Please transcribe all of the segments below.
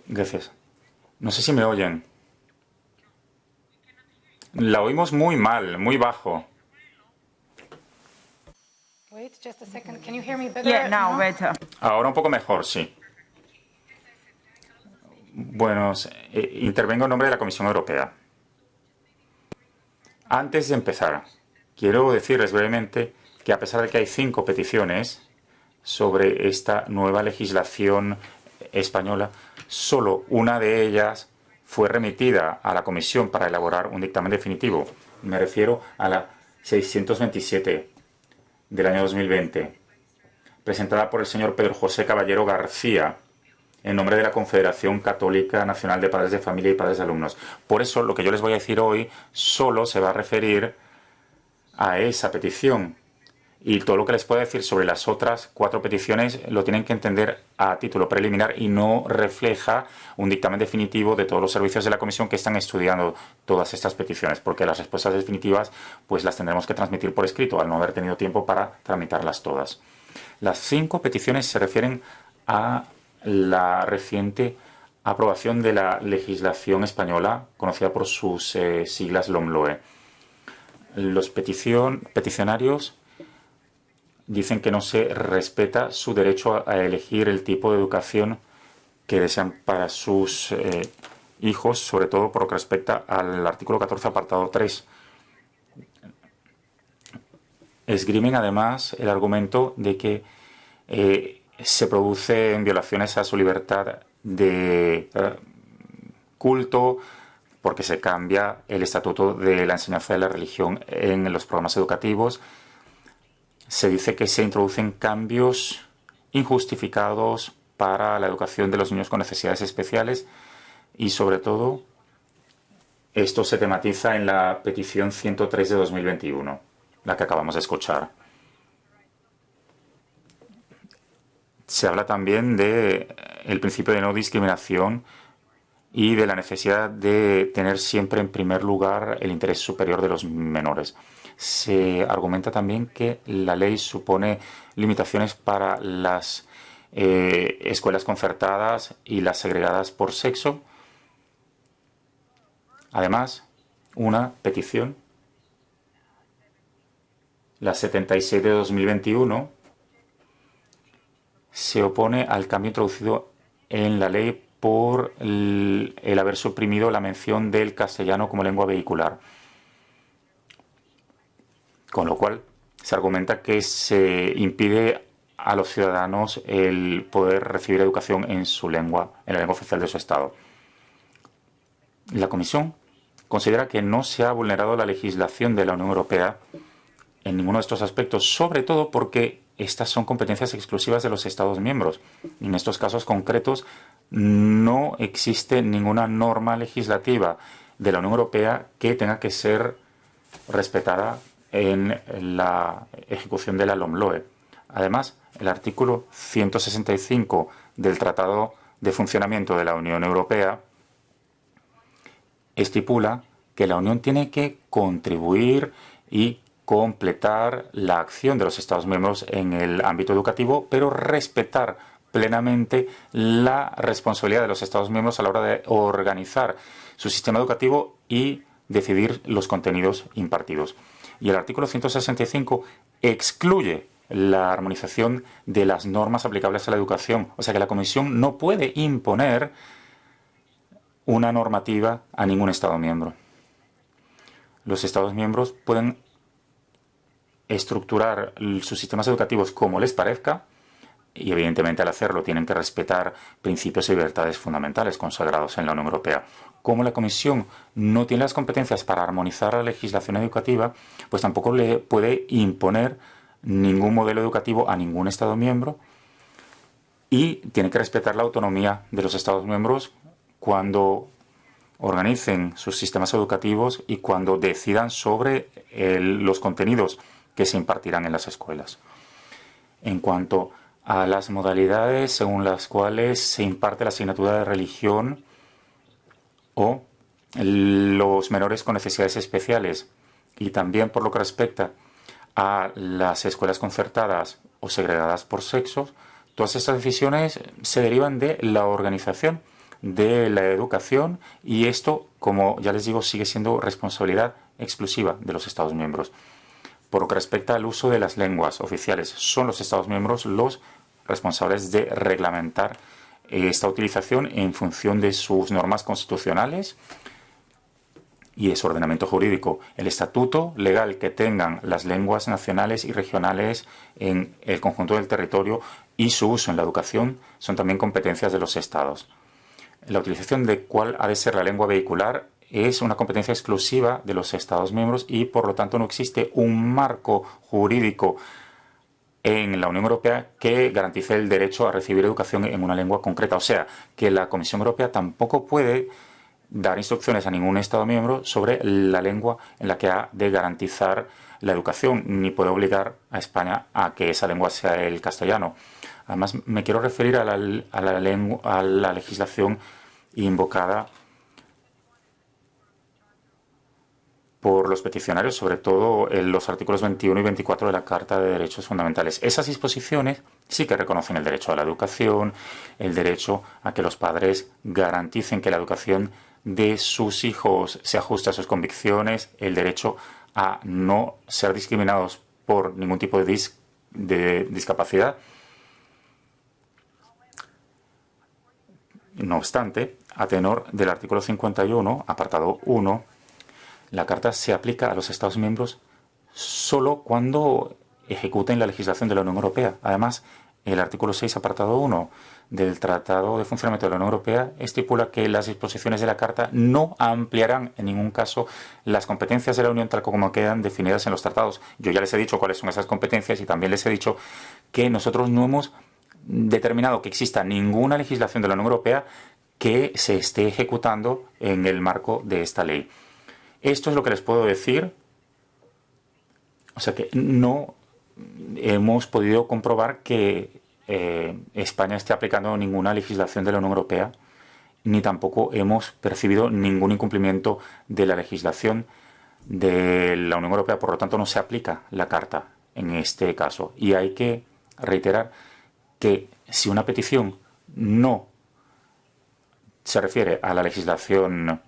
Gracias. No sé si me oyen. La oímos muy mal, muy bajo. Yeah, now better. Ahora un poco mejor, sí. Bueno, intervengo en nombre de la Comisión Europea. Antes de empezar, quiero decirles brevemente que a pesar de que hay 5 peticiones sobre esta nueva legislación española, solo una de ellas fue remitida a la Comisión para elaborar un dictamen definitivo. Me refiero a la 627 del año 2020, presentada por el señor Pedro José Caballero García, en nombre de la Confederación Católica Nacional de Padres de Familia y Padres de Alumnos. Por eso, lo que yo les voy a decir hoy solo se va a referir a esa petición. Y todo lo que les puedo decir sobre las otras 4 peticiones lo tienen que entender a título preliminar y no refleja un dictamen definitivo de todos los servicios de la Comisión que están estudiando todas estas peticiones, porque las respuestas definitivas pues las tendremos que transmitir por escrito al no haber tenido tiempo para tramitarlas todas. Las 5 peticiones se refieren a la reciente aprobación de la legislación española, conocida por sus siglas LOMLOE. Los peticionarios dicen que no se respeta su derecho a elegir el tipo de educación que desean para sus hijos, sobre todo por lo que respecta al artículo 14, apartado 3. Esgrimen además el argumento de que se producen violaciones a su libertad de culto porque se cambia el estatuto de la enseñanza de la religión en los programas educativos. Se dice que se introducen cambios injustificados para la educación de los niños con necesidades especiales y, sobre todo, esto se tematiza en la petición 103 de 2021, la que acabamos de escuchar. Se habla también del principio de no discriminación y de la necesidad de tener siempre en primer lugar el interés superior de los menores. Se argumenta también que la ley supone limitaciones para las escuelas concertadas y las segregadas por sexo. Además, una petición, la 77 de 2021, se opone al cambio introducido en la ley por el haber suprimido la mención del castellano como lengua vehicular. Con lo cual, se argumenta que se impide a los ciudadanos el poder recibir educación en su lengua, en la lengua oficial de su Estado. La Comisión considera que no se ha vulnerado la legislación de la Unión Europea en ninguno de estos aspectos, sobre todo porque estas son competencias exclusivas de los Estados miembros. En estos casos concretos no existe ninguna norma legislativa de la Unión Europea que tenga que ser respetada en la ejecución de la LOMLOE. Además, el artículo 165 del Tratado de Funcionamiento de la Unión Europea estipula que la Unión tiene que contribuir y completar la acción de los Estados miembros en el ámbito educativo, pero respetar plenamente la responsabilidad de los Estados miembros a la hora de organizar su sistema educativo y decidir los contenidos impartidos. Y el artículo 165 excluye la armonización de las normas aplicables a la educación. O sea que la Comisión no puede imponer una normativa a ningún Estado miembro. Los Estados miembros pueden estructurar sus sistemas educativos como les parezca y, evidentemente, al hacerlo tienen que respetar principios y libertades fundamentales consagrados en la Unión Europea. Como la Comisión no tiene las competencias para armonizar la legislación educativa, pues tampoco le puede imponer ningún modelo educativo a ningún Estado miembro y tiene que respetar la autonomía de los Estados miembros cuando organicen sus sistemas educativos y cuando decidan sobre los contenidos que se impartirán en las escuelas. En cuanto a las modalidades según las cuales se imparte la asignatura de religión o los menores con necesidades especiales, y también por lo que respecta a las escuelas concertadas o segregadas por sexos, Todas estas decisiones se derivan de la organización de la educación y esto, como ya les digo, sigue siendo responsabilidad exclusiva de los Estados miembros. Por lo que respecta al uso de las lenguas oficiales, son los Estados miembros los responsables de reglamentar esta utilización en función de sus normas constitucionales y de su ordenamiento jurídico. El estatuto legal que tengan las lenguas nacionales y regionales en el conjunto del territorio y su uso en la educación son también competencias de los Estados. La utilización de cuál ha de ser la lengua vehicular es una competencia exclusiva de los Estados miembros y, por lo tanto, no existe un marco jurídico en la Unión Europea que garantice el derecho a recibir educación en una lengua concreta. O sea, que la Comisión Europea tampoco puede dar instrucciones a ningún Estado miembro sobre la lengua en la que ha de garantizar la educación, ni puede obligar a España a que esa lengua sea el castellano. Además, me quiero referir a la legislación invocada por los peticionarios, sobre todo en los artículos 21 y 24 de la Carta de Derechos Fundamentales. Esas disposiciones sí que reconocen el derecho a la educación, el derecho a que los padres garanticen que la educación de sus hijos se ajuste a sus convicciones, el derecho a no ser discriminados por ningún tipo de discapacidad. No obstante, a tenor del artículo 51, apartado 1, la Carta se aplica a los Estados miembros solo cuando ejecuten la legislación de la Unión Europea. Además, el artículo 6, apartado 1 del Tratado de Funcionamiento de la Unión Europea estipula que las disposiciones de la Carta no ampliarán en ningún caso las competencias de la Unión tal como quedan definidas en los tratados. Yo ya les he dicho cuáles son esas competencias y también les he dicho que nosotros no hemos determinado que exista ninguna legislación de la Unión Europea que se esté ejecutando en el marco de esta ley. Esto es lo que les puedo decir. O sea que no hemos podido comprobar que España esté aplicando ninguna legislación de la Unión Europea, ni tampoco hemos percibido ningún incumplimiento de la legislación de la Unión Europea. Por lo tanto, no se aplica la Carta en este caso. Y hay que reiterar que si una petición no se refiere a la legislación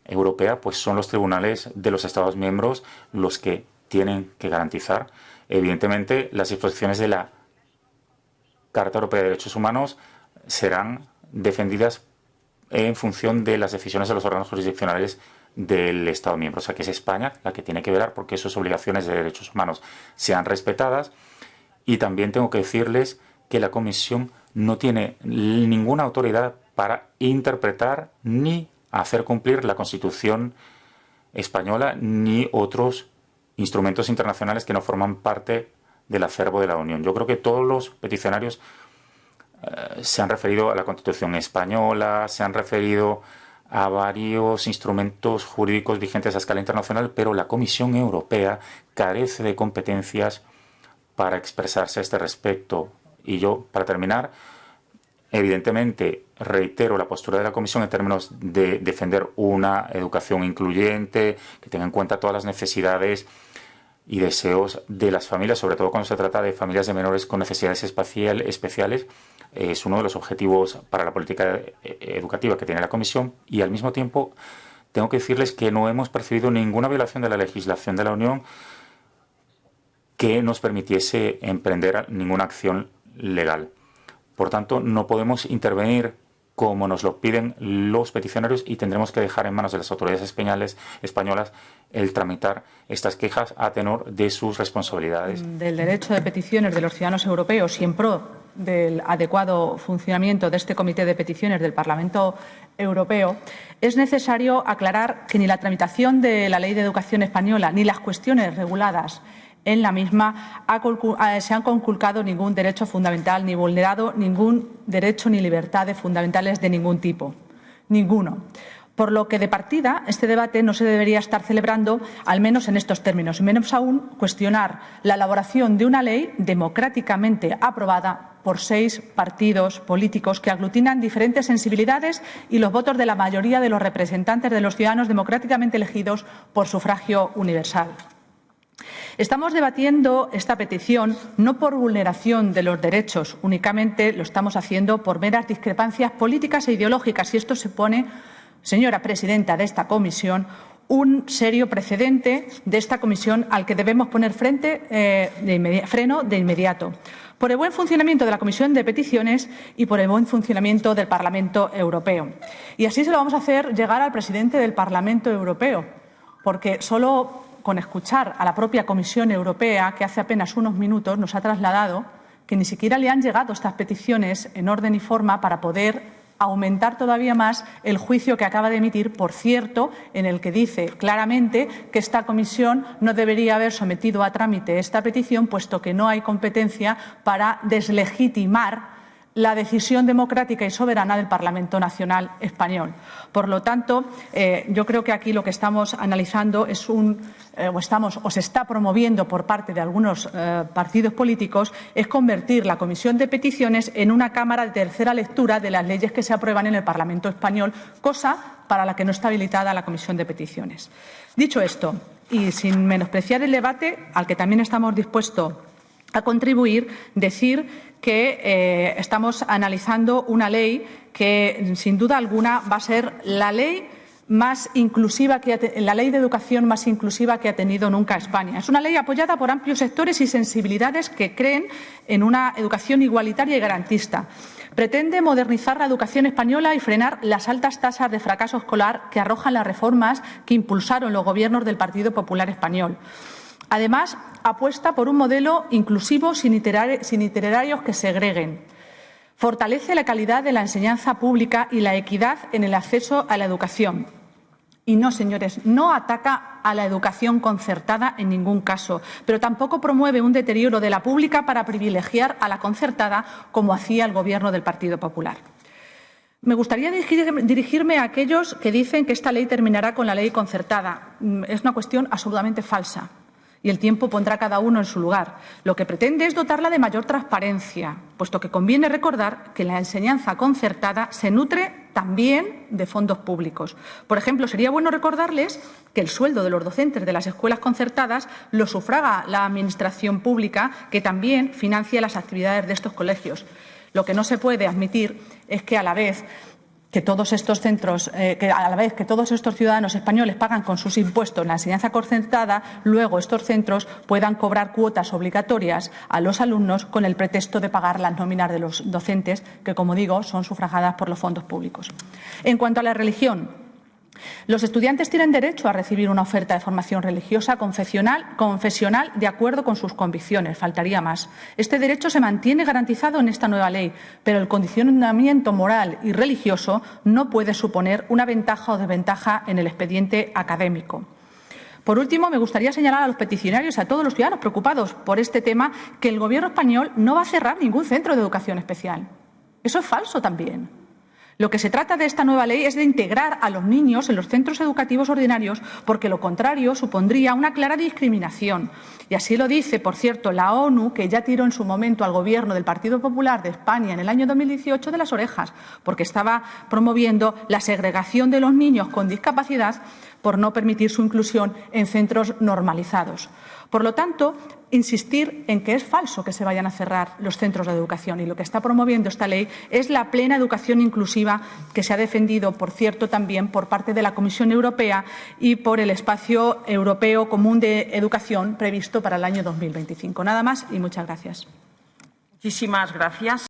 europea, pues son los tribunales de los Estados miembros los que tienen que garantizar. Evidentemente, las disposiciones de la Carta Europea de Derechos Humanos serán defendidas en función de las decisiones de los órganos jurisdiccionales del Estado miembro. O sea, que es España la que tiene que velar porque sus obligaciones de derechos humanos sean respetadas. Y también tengo que decirles que la Comisión no tiene ninguna autoridad para interpretar ni hacer cumplir la Constitución española ni otros instrumentos internacionales que no forman parte del acervo de la Unión. Yo creo que todos los peticionarios se han referido a la Constitución española, se han referido a varios instrumentos jurídicos vigentes a escala internacional, pero la Comisión Europea carece de competencias para expresarse a este respecto. Y yo, para terminar, evidentemente reitero la postura de la Comisión en términos de defender una educación incluyente, que tenga en cuenta todas las necesidades y deseos de las familias, sobre todo cuando se trata de familias de menores con necesidades especiales. Es uno de los objetivos para la política educativa que tiene la Comisión y, al mismo tiempo, tengo que decirles que no hemos percibido ninguna violación de la legislación de la Unión que nos permitiese emprender ninguna acción legal. Por tanto, no podemos intervenir como nos lo piden los peticionarios y tendremos que dejar en manos de las autoridades españolas el tramitar estas quejas a tenor de sus responsabilidades. Del derecho de peticiones de los ciudadanos europeos y en pro del adecuado funcionamiento de este Comité de Peticiones del Parlamento Europeo, es necesario aclarar que ni la tramitación de la Ley de Educación española ni las cuestiones reguladas en la misma se han conculcado ningún derecho fundamental ni vulnerado ningún derecho ni libertades fundamentales de ningún tipo. Ninguno. Por lo que, de partida, este debate no se debería estar celebrando, al menos en estos términos, y menos aún cuestionar la elaboración de una ley democráticamente aprobada por 6 partidos políticos que aglutinan diferentes sensibilidades y los votos de la mayoría de los representantes de los ciudadanos democráticamente elegidos por sufragio universal. Estamos debatiendo esta petición no por vulneración de los derechos, únicamente lo estamos haciendo por meras discrepancias políticas e ideológicas. Y esto supone, señora presidenta de esta comisión, un serio precedente de esta comisión al que debemos poner freno de inmediato, por el buen funcionamiento de la Comisión de Peticiones y por el buen funcionamiento del Parlamento Europeo. Y así se lo vamos a hacer llegar al presidente del Parlamento Europeo, porque solo con escuchar a la propia Comisión Europea, que hace apenas unos minutos nos ha trasladado que ni siquiera le han llegado estas peticiones en orden y forma para poder aumentar todavía más el juicio que acaba de emitir, por cierto, en el que dice claramente que esta comisión no debería haber sometido a trámite esta petición, puesto que no hay competencia para deslegitimar la decisión democrática y soberana del Parlamento Nacional español. Por lo tanto, yo creo que aquí lo que estamos analizando es se está promoviendo por parte de algunos partidos políticos es convertir la Comisión de Peticiones en una Cámara de tercera lectura de las leyes que se aprueban en el Parlamento español, cosa para la que no está habilitada la Comisión de Peticiones. Dicho esto, y sin menospreciar el debate, al que también estamos dispuestos a contribuir, decir que estamos analizando una ley que, sin duda alguna, va a ser la ley más inclusiva la ley de educación más inclusiva que ha tenido nunca España. Es una ley apoyada por amplios sectores y sensibilidades que creen en una educación igualitaria y garantista. Pretende modernizar la educación española y frenar las altas tasas de fracaso escolar que arrojan las reformas que impulsaron los gobiernos del Partido Popular Español. Además, apuesta por un modelo inclusivo sin itinerarios que segreguen. Fortalece la calidad de la enseñanza pública y la equidad en el acceso a la educación. Y no, señores, no ataca a la educación concertada en ningún caso, pero tampoco promueve un deterioro de la pública para privilegiar a la concertada, como hacía el Gobierno del Partido Popular. Me gustaría dirigirme a aquellos que dicen que esta ley terminará con la ley concertada. Es una cuestión absolutamente falsa. Y el tiempo pondrá a cada uno en su lugar. Lo que pretende es dotarla de mayor transparencia, puesto que conviene recordar que la enseñanza concertada se nutre también de fondos públicos. Por ejemplo, sería bueno recordarles que el sueldo de los docentes de las escuelas concertadas lo sufraga la Administración pública, que también financia las actividades de estos colegios. Lo que no se puede admitir es que a la vez que todos estos ciudadanos españoles pagan con sus impuestos la enseñanza concertada, luego estos centros puedan cobrar cuotas obligatorias a los alumnos con el pretexto de pagar las nóminas de los docentes, que, como digo, son sufragadas por los fondos públicos. En cuanto a la religión, los estudiantes tienen derecho a recibir una oferta de formación religiosa confesional de acuerdo con sus convicciones, faltaría más. Este derecho se mantiene garantizado en esta nueva ley, pero el condicionamiento moral y religioso no puede suponer una ventaja o desventaja en el expediente académico. Por último, me gustaría señalar a los peticionarios y a todos los ciudadanos preocupados por este tema que el Gobierno español no va a cerrar ningún centro de educación especial. Eso es falso también. Lo que se trata de esta nueva ley es de integrar a los niños en los centros educativos ordinarios, porque lo contrario supondría una clara discriminación. Y así lo dice, por cierto, la ONU, que ya tiró en su momento al Gobierno del Partido Popular de España en el año 2018 de las orejas, porque estaba promoviendo la segregación de los niños con discapacidad por no permitir su inclusión en centros normalizados. Por lo tanto, insistir en que es falso que se vayan a cerrar los centros de educación, y lo que está promoviendo esta ley es la plena educación inclusiva, que se ha defendido, por cierto, también por parte de la Comisión Europea y por el Espacio Europeo Común de Educación previsto para el año 2025. Nada más y muchas gracias. Muchísimas gracias.